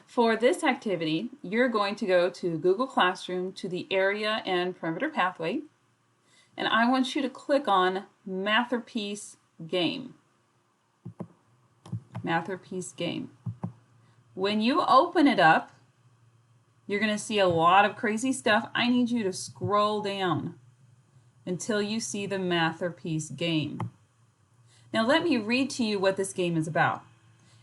For this activity, you're going to go to Google Classroom to the area and perimeter pathway, and I want you to click on Masterpiece Game. Masterpiece Game. When you open it up, you're going to see a lot of crazy stuff. I need you to scroll down until you see the Masterpiece Game. Now let me read to you what this game is about.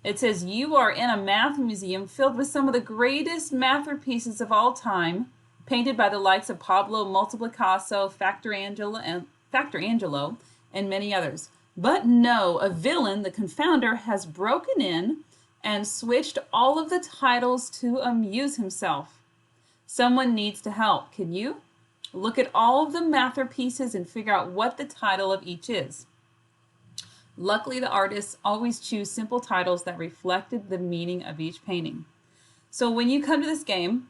It says, you are in a math museum filled with some of the greatest masterpieces of all time, painted by the likes of Pablo Multiplicasso, Factorangelo, and many others. But no, a villain, the confounder, has broken in and switched all of the titles to amuse himself. Someone needs to help. Can you? Look at all of the masterpieces and figure out what the title of each is. Luckily, the artists always choose simple titles that reflected the meaning of each painting. So when you come to this game,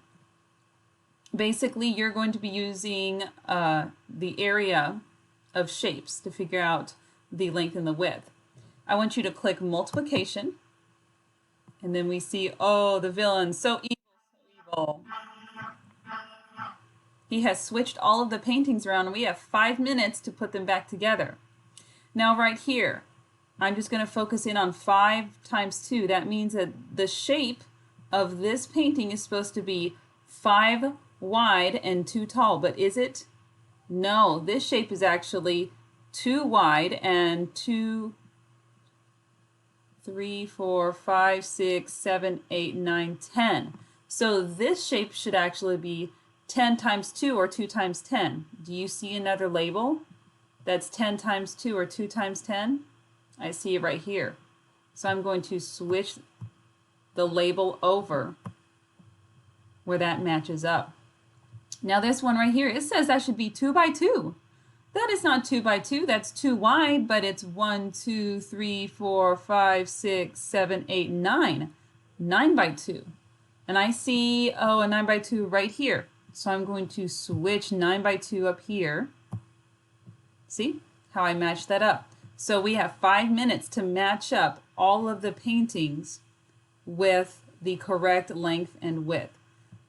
basically you're going to be using the area of shapes to figure out the length and the width. I want you to click multiplication, and then we see, oh, the villain, so evil, so evil. He has switched all of the paintings around, and we have 5 minutes to put them back together. Now right here, I'm just going to focus in on 5 times 2. That means that the shape of this painting is supposed to be 5 wide and 2 tall, but is it? No, this shape is actually 2 wide and 2, 3, 4, 5, 6, 7, 8, 9, 10. So this shape should actually be 10 times 2 or 2 times 10. Do you see another label? That's 10 times 2 or 2 times 10. I see it right here. So I'm going to switch the label over where that matches up. Now this one right here, it says that should be 2 by 2. That is not 2 by 2, that's 2 wide, but it's 1, 2, 3, 4, 5, 6, 7, 8, 9. 9 by 2. And I see, oh, a 9 by 2 right here. So I'm going to switch 9 by 2 up here. See how I matched that up? So we have 5 minutes to match up all of the paintings with the correct length and width.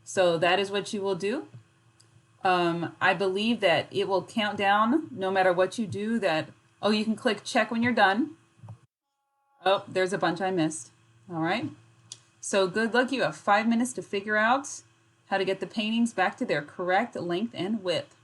So that is what you will do. I believe that it will count down no matter what you do. That, oh, you can click check when you're done. Oh, there's a bunch I missed. All right. So good luck. You have 5 minutes to figure out how to get the paintings back to their correct length and width.